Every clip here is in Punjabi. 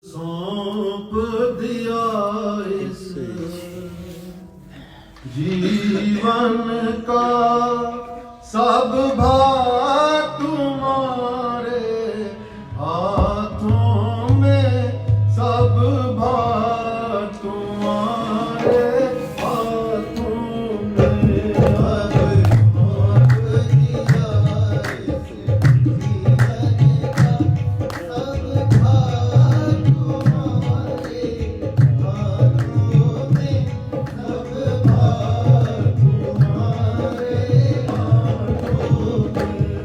सौंप दिया इस जीवन का सब भार तुम्हारे हाथों में, सब भार तुम्हारे हाथों में। अब सौंप दिया इस जीवन का सब भार तुम्हारे हाथों में, सब भार तुम्हारे हाथों में।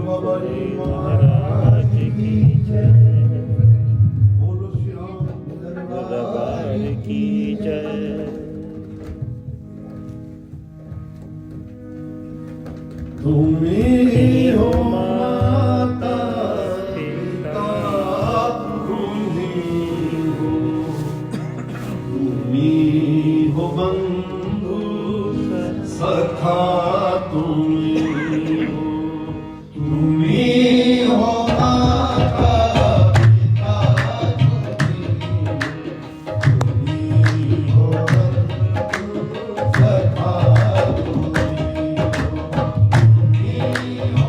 बाबा जी महाराज की जय। बोलो श्याम दरबार की जय। तुम्ही हो माता पिता तुम्ही हो बंधु सखा तुम्ही हो माता पिता तुम्ही हो बंधु सखा तुम्ही हो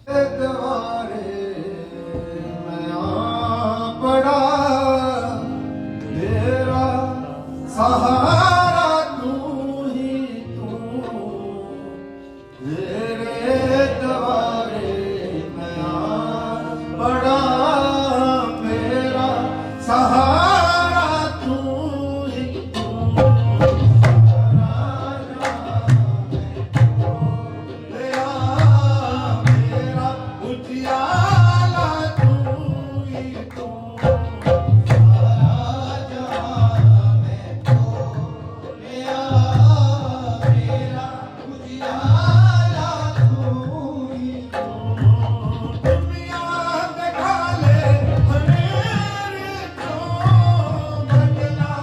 द्वारे मैं आ पड़ा, मेरा सहारा तू ही तू, तेरे द्वारे मैं आ पड़ा, मेरा सहारा तू ही तू। मेरा मेरा उजियाला तू ही तू, सारा जहां मैं तो मेरा मेरा उजियाला तू ही तू। दुनिया दिखा ले हमेरे को, बदला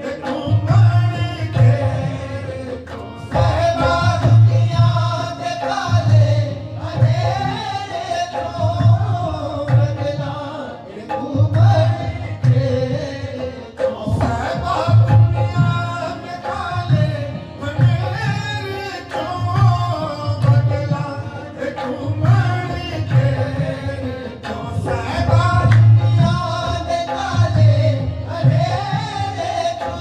ये घूमने तेरे को, सहबा दुनिया दिखा ले हमेरे को, बदला ये घूमने तेरे को, सहबा दुनिया दिखा ले हमेरे को, बदला ये घूमने तेरे को, सहबा दुनिया दिखा ले हमेरे को,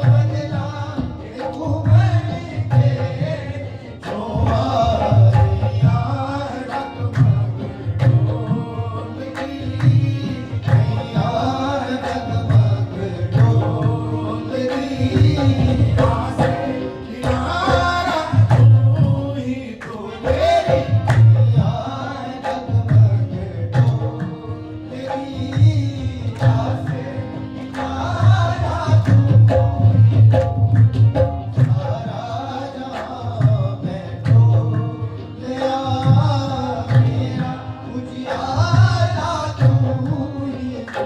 बदला ये घूमने तेरे को। आरिया डगमग डोलती, नैया डगमग डोलती, आसे किनारा तू ही तू, मेरी नैया डगमग डोलती, आसे किनारा तू ही तू। सारा जहां मैं तो लिया, मेरा उजियाला तू ही तू।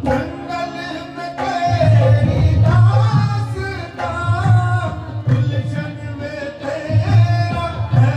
जंगल में तेरी दास्तां, गुलशन में तेरा है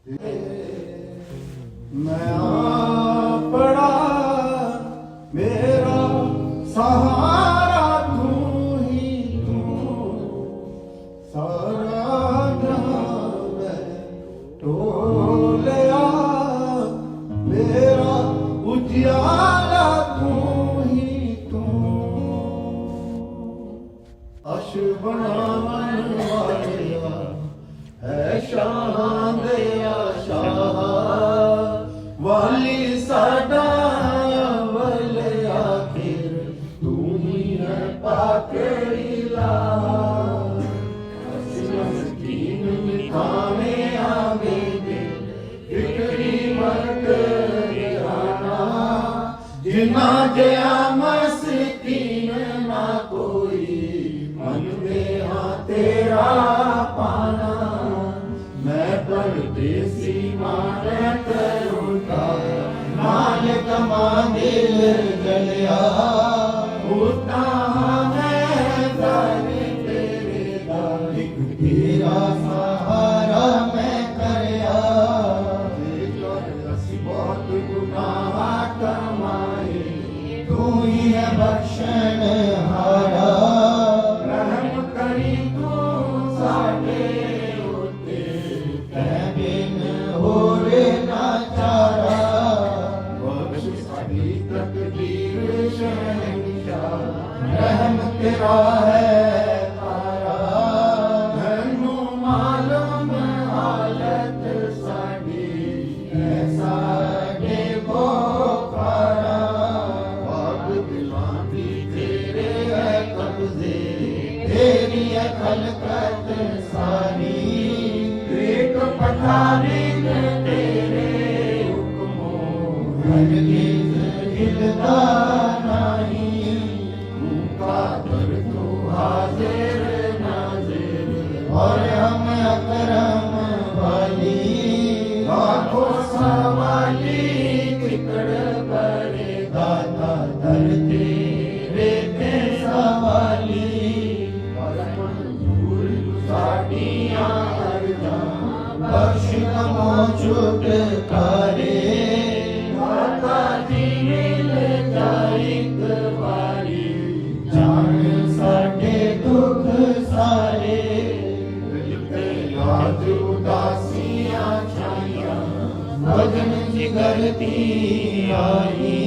मैं आपड़ा मेरा सहारा तू ही तू सारा जहां मैं टोलिया मेरा उजियाला तू ही तू अश बनावन वालिया है शाह दया शाह वाली साडा अव्वल आखिर तू ही है पाके इलाहा मस्कीन मिठाने आगे दे फिक्री मत गिराना जिना गया मस्कीन ना कोई मन में हाँ तेरा पाना मैं परदेसी माने करूँगा मालिक मांदिल जलिया उठा मैं तारे तेरे दा एक तेरा सहारा मैं करया जेकर असी बहुत गुनाह कमाए तू ही है बख्शण हारा रहम करी तू साडे रहम तेरा है तारा धनु मालूम हालत साडी ऐसा देखो पारा बाग दिलां दी तेरे है कब्जे तेरी है खलकत सारी एक पठारी तेरे हुक्मों हरगिज़ हिलता और हम अकरम वाली लाखों सवाली किकड़ बड़े दाता दर तेरे ते सवाली और मंजूर साड़ियां अर्जा बख्श कमो छुटकारे दाता जी मिल जाइक बारी जान साडे दुख सारे आज उदासियां छाइयां भजन जिगर दी आई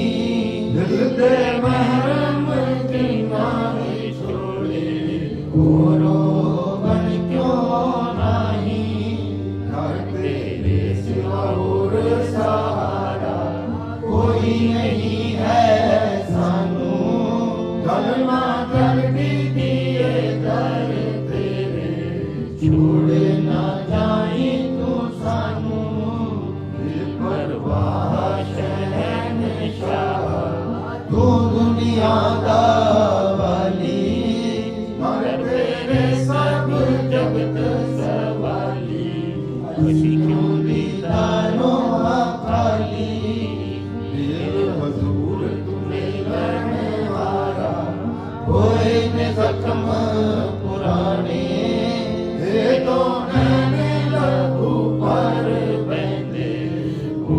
दिल दे महरम की नाई छोड़े गोरो बन क्यों नहीं घर तेरे सिवा और सहारा कोई नहीं है सानू गलना कर दिए दर तेरे छोड़ ना जाए तू सानू परवाह शहंशाह तू दुनिया दा वाली मर तेरे सब जगत सवाली खुशी क्यों दीदारों खाली दिल हजूर तुम्हें लड़ने वाला कोई ने जख्म पुराने दे दो नैने लहू पर बंदे हो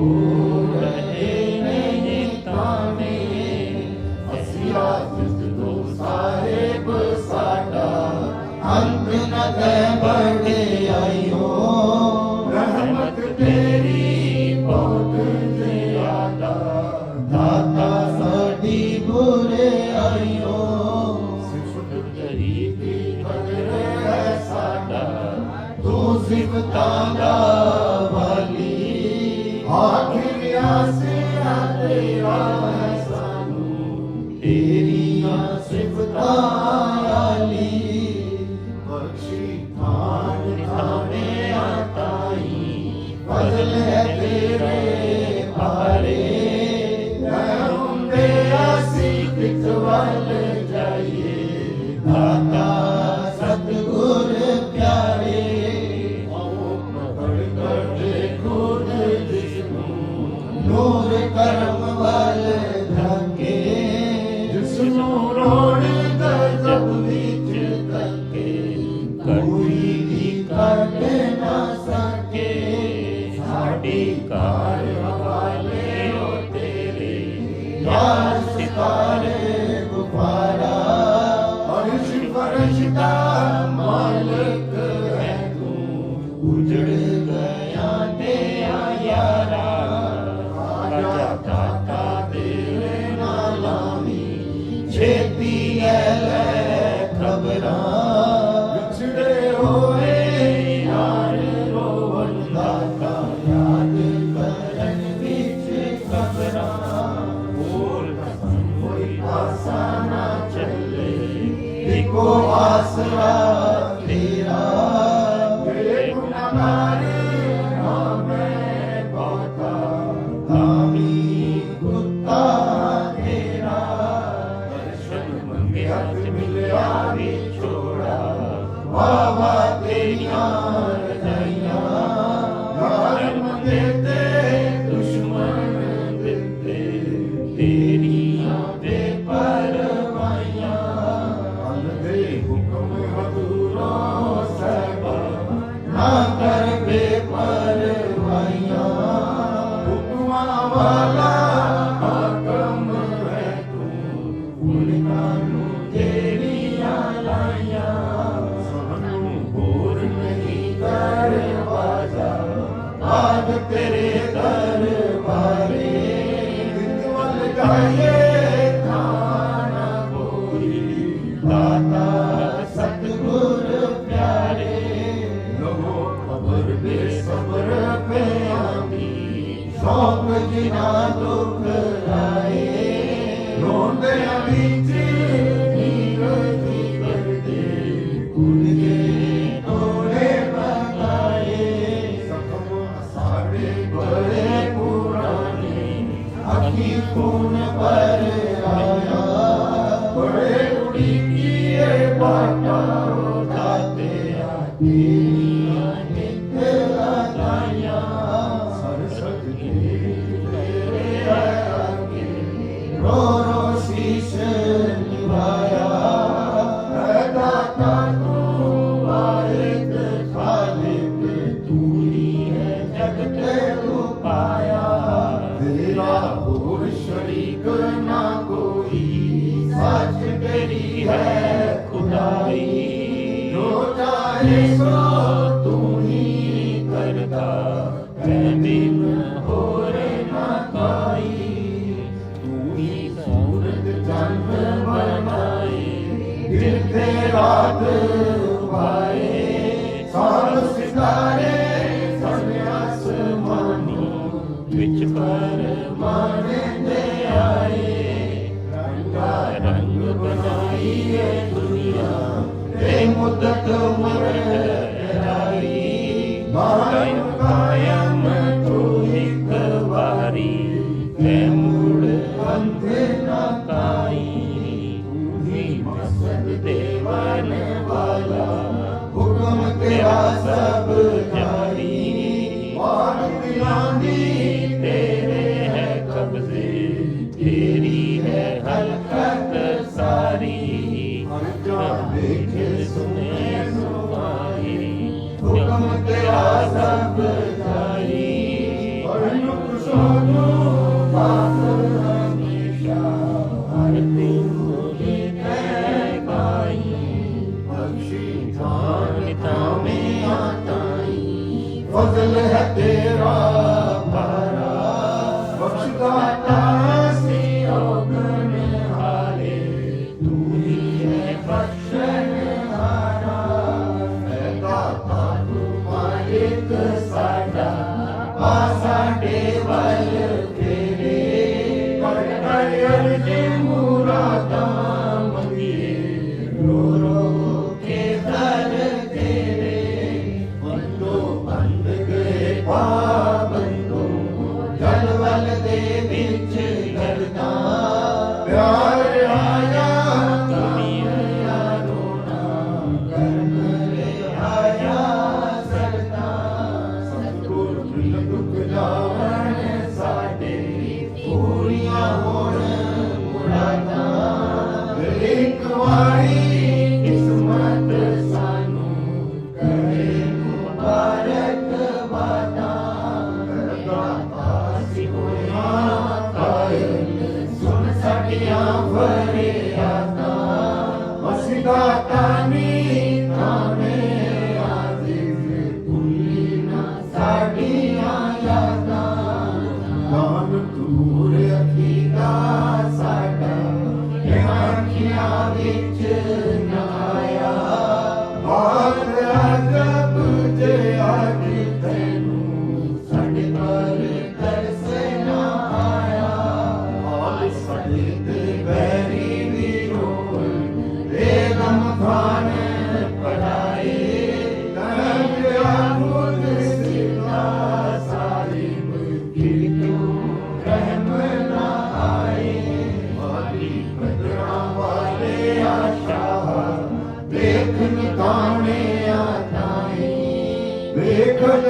रहे नहीं ताने असिया जिसको साहिब साडा अंत न दे बड़े आयो रहमत तेरी बहुत ज्यादा दाता साडी बुरे आयो सिफत गरीबी कदर है साडा तू सिफतां दा वाली आखिर आसिया तेरा है सानू तेरियां सिफतां आली बख्शी थान थाने आताई फजल है तेरे भारे हुंदे आसी कितवल जाइए दाता सतगुर प्यारे पकड़ कर देखो जिसनू नूर करम वाल धके जिसनू रोड गजब विच तके कोई भी कट ना सके ਕਾਰ ਵਾਲੇ ਓ ਤੇਰੇ ਯਾਰ ਸਿਤਾਰੇ ਗੁਬਾਰਾ ਅਰਸ਼ ਫਰਸ਼ ਦਾ ਮਾਲਕ ਹੈ ਤੂੰ ਉਜੜ ਗਿਆ ਤੇ ਯਾਰਾ ਆਜਾ ਦਾਤਾ ਤੇਰੇ ਨਾਲ ਆਵੀਂ ਛੇਤੀ ਲੈ ਖਬਰਾਂ ਵਿਛੜੇ ਹੋਏ ਯਾਰ ਰੋਵਣ ਦਾਤਾ ਯਾਦ ਕਰਨ ਵਿੱਚ ਖਬਰਾਂ ਹੋਰ ਕੋਈ ਆਸਾ ਨਾ ਚੱਲੇ ਇੱਕੋ ਆਸਰਾ ਤੇਰਾ ਮੇਰੇ ਗੁਨਾਹਗਾਰ ਨਾ ਮੈਂ ਬਹੁਤਾ ਤਾਮੀ ਕੁੱਤਾ ਤੇਰਾ ਦਰਸ਼ਨ ਮੰਗਿਆ ਤੇ ਮਿਲਿਆ ਵਿਛੋੜਾ ਵਾਹ ਵਾਹ ਤੇਰੀਆਂ ਰਜਾਈਆਂ ਯਾਰ ਮੰਗੇ ਤੇ ਦੁਸ਼ਮਣ ਦਿੱਤੇ ਤੇਰੀਆਂ ਬੇਪਰਵਾਹੀਆਂ ਅੱਲ ਦੇ ਹੁਕਮ ਹਜ਼ੂਰੋਂ ਸਹਿਬਾ ਨਾ ਕਰ ਬੇਪਰਵਾਹੀਆਂ ਹੁਕਮਾਂ ਵਾਲਾ ਹਾਕਮ ਹੈ ਤੂੰ ਗੁਨਾਹਾਂ ਨੂੰ ਤੇਰੀਆਂ ਲਾਈਆਂ ਸਾਨੂੰ ਹੋਰ ਨਹੀਂ ਦਰਵਾਜ਼ਾ ਆਦ ਤੇਰੇ ਦਰਬਾਰੇ ਵੱਲ ਜਾਈਏ ਖਾਨਾ ਕੋਈ ਦਾਤਾ ਸਤਿਗੁਰ ਪਿਆਰੇ ਲਵੋ ਖਬਰ ਬੇਸਬਰ ਪਿਆਮੀ ਸ਼ੌਕ ਜਿਨਾ ਦੁੱਖ ਲਾਏ ਰੋਂਦਿਆਂ ਵਿੱਚ ਨੀਰਜੀ ਕਰਦੇ ਕੁਲਗੇ ਤੋੜੇ ਬਗਾਏ ਜ਼ਖਮ ਸਾਡੇ ਬੜੇ ਪੁਰਾਣੇ ਅੱਖੀ ਖੂਨ ਪਰ ਆਇਆ ਬੜੇ ਉਡੀਕੀਏ ਬਾਟਾ ਦਾਤੇ ਤੇਰੀਆਂ ਨਿਤ ਲਗਾਈਆਂ ਸਰਸਤ ਤੇਰੇ ਆਗੇ ਰੋ ਰੋ ਸ਼ੀਸ਼ ਨਿਵਾਇਆ ਹੈ ਦਾਤਾ ਤੂੰ ਵਾਹਿਦ ਖਾਲਿਕ ਤੂੰ ਹੀ ਹੈ ਜਗਤ ਉਪਾਇਆ ਤੇਰਾ ਹੋਰ ਸ਼ਰੀਕ ਨਾ ਕੋਈ ਸੱਚ ਤੇਰੀ ਹੈ ਖੁਦਾਈ ਜੋ ਚਾਹੇ ਸੋ ਤੂੰ ਹੀ ਕਰਦਾ ਮੈਂ ਬਿਨ ਹੋਰ ਨਾ ਕੋਈ ਤੂੰ ਹੀ ਸੂਰਜ ਚੰਦ ਬਣਾਏ ਦਿਨ ਤੇ ਰਾਤ ਪਾਏ ਸਾਲ ਸਿਤਾਰੇ ਸਭ ਆਸਮਾਨੀ ਵਿੱਚ ਪਰਮਾਨ ਦੇ ਆਏ ਰੰਗਾ ਰੰਗ ਬਣਾਈਏ ਦੁਨੀਆ ਤੇ ਮੁੱਦਤ ਉਮਰ ਰਾਈ ਕਾਇਮ ਕਾਇਮ ਤੂੰ ਇੱਕ ਵਾਰੀ ਤੇ ਮੁੜ ਅੰਤ ਨਾ ਕਾਈ ਤੂੰ ਹੀ ਮਸਦ ਦੇਵਨ ਵਾਲਾ ਹੁਕਮ ਤੇਰਾ ਸਭ ਜਾਰੀ ਵਾਰਿਆਂ ਦੀ ਤੇਰੇ ਹੈ ਕਬਜ਼ੇ ਤੇਰੀ ਹੈ ਹਲਕਤ ਸਾਰੀ ਹਰ ਜਾ ਦੇਖੇ ਸੁਨੇ ਸੁਆਈ ਹੁਕਮ ਤੇਰਾ ਸਭ ਜਾਰੀ ਪਰਨੁਕ ਸੋਨੋ ਬਾਤ ਹਮੇਸ਼ਾ ਹਰ ਦਿਨ ਮੁਝੇ ਤੈ ਗਾਈ ਬਖਸ਼ੀ ਥਾਨ ਤਾਮੇ ਆਤਾਈ ਫਜ਼ਲ ਹੈ ਤੇਰਾ ਭਾਰਾ ਬਖਸ਼ਦਾਤਾ ਸੀ ਔਗਣ ਹਾਰੇ ਤੂੰ ਹੀ ਹੈ ਬਖਸ਼ਣ ਹਾਰਾ ਹੈ ਦਾਤਾ ਤੂੰ ਮਾਲਿਕ ਸਾਡਾ ਪਾ ਸਾਡੇ ਵੱਲ ਤੇਰੇ ਕਰ ਅਰਜ਼ੀ ਮੁਰਾਦਾਂ ਮੰਗੀਏ ਰੋ ਰੋ ਕੇ ਦਰ ਤੇਰੇ ਬੰਦੋ ਬੰਦ ਗਏ ਪਾਬੰਦੋ ਜਲਵਲ ਦੇ ਵਿੱਚ ਗਰਦਾਂ ਪਿਆਰ ਆਇਆ ਦੁਨੀਆ ਰੋਣਾ ਕਰਨ ਆਇਆ ਸਰਦਾਂ ਸਤਿਗੁਰ ਦੁੱਖ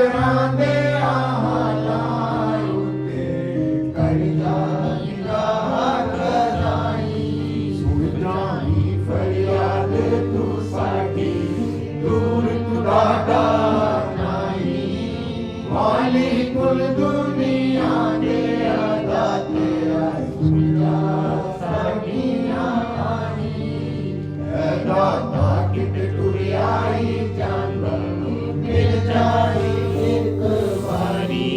ਨਜ਼ਰਾਂ ਦੇ ਹਾਲਾਂ ਉੱਤੇ ਕਰ ਜਾ ਨਿਗਾਹ ਕਰਾਈ ਸੁਣ ਜਾਈ ਫਰਿਆਦ ਤੂੰ ਸਾਡੀ ਦੂਰ ਤੂੰ ਦਾਤਾ ਨਹੀਂ ਵਾਲੀ ਕੁਲ ਦੁਨੀਆ ਦੇ ਆਦਾਤੇ ਸੁਣ ਜਾ ਸਾਡੀਆਂ ਦਾਤਾ ਕਿਤੇ ਟੁਰਿਆਈ ਜਾਂਦਾ ਮਿਲ ਜਾਏ ਇੱਕ ਵਾਰੀ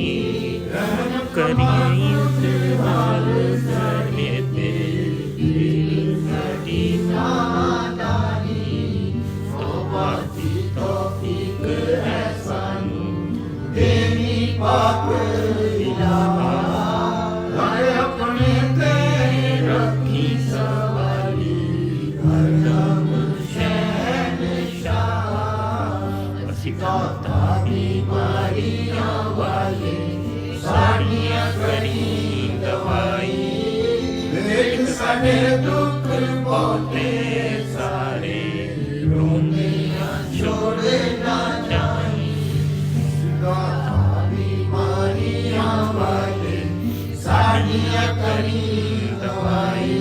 ਰਹਿਮ ਕਰੀਏ ਉਸ ਨਾਲ ਸਾਡੇ ਤੇ ਦਿਲ ਸਾਡੀ ਨਾਦਾਨੀ ਤੋਬਾ ਦੀ ਤੌਫੀਕ ਹੈ ਸਾਨੂੰ ਦੇਵੀ ਪਾਕ ਇਲਾਹਾ ਲਾਏ ਆਪਣੇ ਤੇ ਰੱਖੀ ਸਵਾਰੀ ਹਰਦਮ ਸ਼ਹਿਨਸ਼ਾਹ ਅਸੀਂ ਦਾਤਾ ਬਿਮਾਰੀਆਂ ਵਾਲੇ ਸਾਡੀਆਂ ਕਰੀ ਦਵਾਈ ਦੇਖ ਸਾਡੇ ਦੁੱਖ ਬਹੁਤੇ ਸਾਰੇ ਰੋਂਦਿਆਂ ਛੋੜ ਨਾ ਜਾਈ ਦਾਤਾ ਬਿਮਾਰੀਆਂ ਵਾਲੇ ਸਾਡੀਆਂ ਕਰੀ ਦਵਾਈ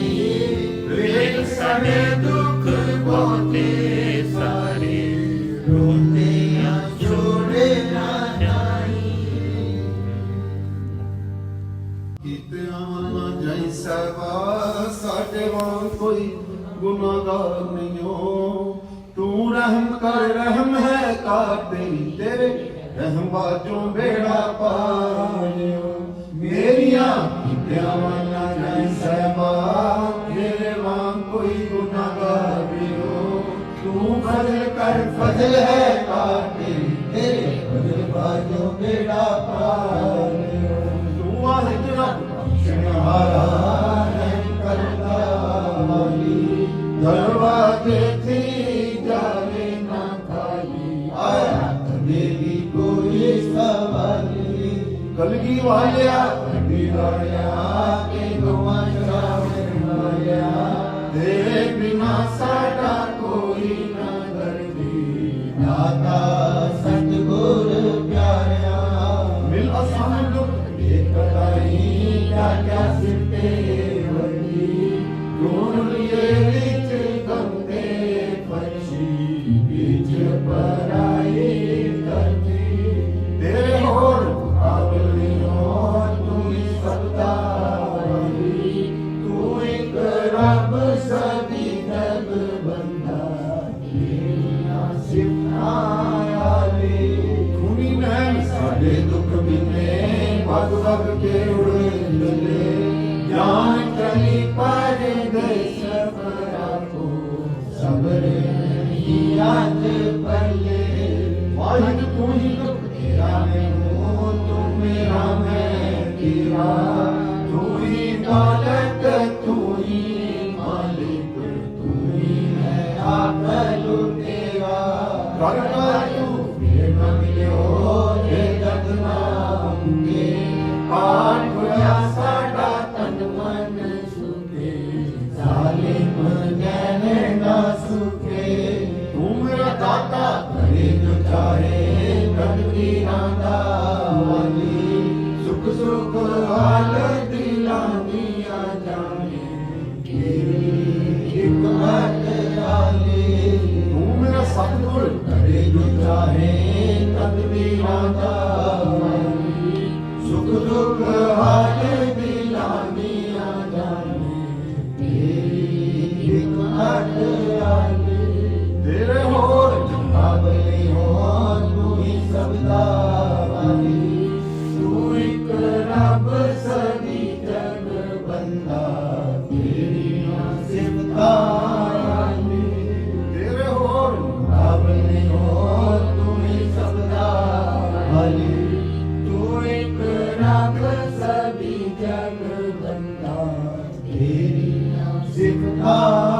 ਵੇਖ ਸਾਡੇ ਦੁੱਖ ਬਹੁਤੇ ਸਾਰੇ ਰੋਂਦਿਆਂ ਛੋੜ ਨਾ ਜਾਈ ਕੀਤਿਆਂ ਨਾ ਜਾਈ ਸਵਾ ਸਾਡੇ ਵਾਂਗ ਕੋਈ ਗੁਨਾਹਗਾਰ ਨਹੀਂ ਹੋ ਤੂੰ ਰਹਿਮ ਕਰ ਰਹਿਮ ਹੈ ਕਾਰ ਤੇਰੇ ਰਹਿਮ ਬਾਝੋਂ ਬੇੜਾ ਪਾਲਿਓ ਮੇਰੀਆਂ ਕੀਤਿਆਂ ਨਾ ਜਾਈ ਸਵਾ ਤੇਰੇ ਵਾਂਗ ਕੋਈ ਗੁਨਾਹਗਾਰ ਨਹੀਂ ਹੋ ਤੂੰ ਫਜ਼ਲ ਕਰ ਫਜ਼ਲ ਹੈ ਕਾਰ ਤੇਰੇ ਫਜ਼ਲ ਬਾਝੋਂ ਬੇੜਾ ਪਾਲਿਓ ਤੂੰ ਵਾਹਿਦ ਰੱਬ ਬਖਸ਼ਣਹਾਰਾ ਰਹਿਮ ਕਰਦਾ ਵਾਲੀ ਦਰਵਾਜ਼ੇ ਥੀ ਜਾਵੇ ਨਾ ਖਾਲੀ ਆਇਆ ਦੇਵੀ ਕੋਈ ਸਵਾਲੀ ਕਲਗੀ ਵਾਲਿਆ ਵੱਡੀ ਵਾਲਿਆ ਕੇ ਗਵਾ ਚਰਾਵੇ ਵਾਲਿਆ ਤੇਰੇ ਬਿਨਾ ਸਾਡਾ ਕੋਈ ਨਾ ਦਰਦੀ ਦਾਤਾ ਸਤਿਗੁਰ ਪਿਆਰਿਆ ਮਿਲ ਅਸਾਂ ਦੁੱਖ ਇਹ ਕਰਾਈ ਕਿਆ ਸਿਰ ਤੇ ਵਰਦੀ ਢੂੰਡ ਲਿਏ ਵਿੱਚ ਗੰਦੇ ਪੰਛੀ ਵਿੱਚ ਪਰਾਈ ਧਰਤੀ ਤੇਰੇ ਹੋਰ ਮੁਕਾਬਲ ਨਹੀਂ ਹੋ ਤੂੰ ਹੀ ਸਭ ਦਾ ਵਾਲੀ ਤੂੰ ਇੱਕ ਰੱਬ ਸਦੀ ਤਬ ਬੰਦਾ ਤੇਰੀਆਂ ਸਿਫਤਾਂ ਆਲੀ ਖੂਨੀ ਨੈਣ ਸਾਡੇ ਦੁੱਖ ਬਿਨੇ ਵਗ ਵਗ ਕੇ ਉੜ ਚੱਲੇ ਜਾਨ ਚਲੀ ਪਰ ਗਏ ਸਫਰਾਂ ਕੋ ਸਬਰ ਨਹੀਂ ਅੱਜ ਪੱਲੇ ਵਾਹਿਦ ਤੂੰ ਹੀ ਦੁੱਖ ਤੇਰਾ ਮੈਨੂੰ ਤੂੰ ਮੇਰਾ ਮੈਂ ਤੇਰਾ ਤੂੰ ਹੀ ਦੌਲਤ ਤੂੰ ਹੀ ਮਾਲਿਕ ਤੂੰ ਹੀ ਹੈ ਆਪ ਲੁਟੇਰਾ ਕਰ ਕਰ ਤੂੰ ਫਿਰ ਨਾ ਮਿਲਿਓ ਇਹ ਜਗ ਨਾਮ ਕੇ ਆਠ ਹੋਇਆ ਸਾਡਾ ਤਨ ਮਨ ਸੁਖੇ ਜ਼ਾਲਿਮ ਜਨ ਨਾ ਸੁਖੇ ਤੂੰ ਮੇਰਾ ਦਾਤਾ ਕਰੇ ਜੋ ਚਾਹੇ ਤਕਦੀਰਾਂ ਦਾ ਵਾਲੀ ਸੁਖ ਸੁਖ ਹਾਲ ਦਿਲਾਂ ਦੀਆਂ ਜਾਣੇ ਤੇਰੀ ਹਕਮਤ ਆਲੀ ਤੂੰ ਮੇਰਾ ਸਤਿਗੁਰ ਕਰੇ ਜੋ ਚਾਹੇ ਤਕਦੀਰਾਂ ਦਾ ਵਾਲੀ ਸੁਖ ਦੁਖ ਹਾਲ ਦਿਲਾਂ ਦੀਆਂ ਜਾਣੇ ਤੇਰੀ ਹਕਮਤ ਆਲੀ ਤੇਰੇ ਹੋਰ ਜਵਾਬ ਨਹੀਂ ਹੋ ਤੂੰ ਹੀ ਸਭ ਦਾ ਵਾਲੀ ਤੂੰ ਇੱਕ ਰੱਬ ਸਦੀ ਜਗ ਬੰਦਾ ਤੇਰੀਆਂ ਸਿਫਤਾਂ ਆਲੀ ਤੇਰੇ ਹੋਰ ਜਵਾਬ ਨਹੀਂ ਹੋ ਤੂੰ ਹੀ ਸਭ ਦਾ ਵਾਲੀ ਤੂੰ ਇੱਕ ਰੱਬ ਸਦੀ ਜਗ ਬੰਦਾ ਤੇਰੀਆਂ ਸਿਫਤਾਂ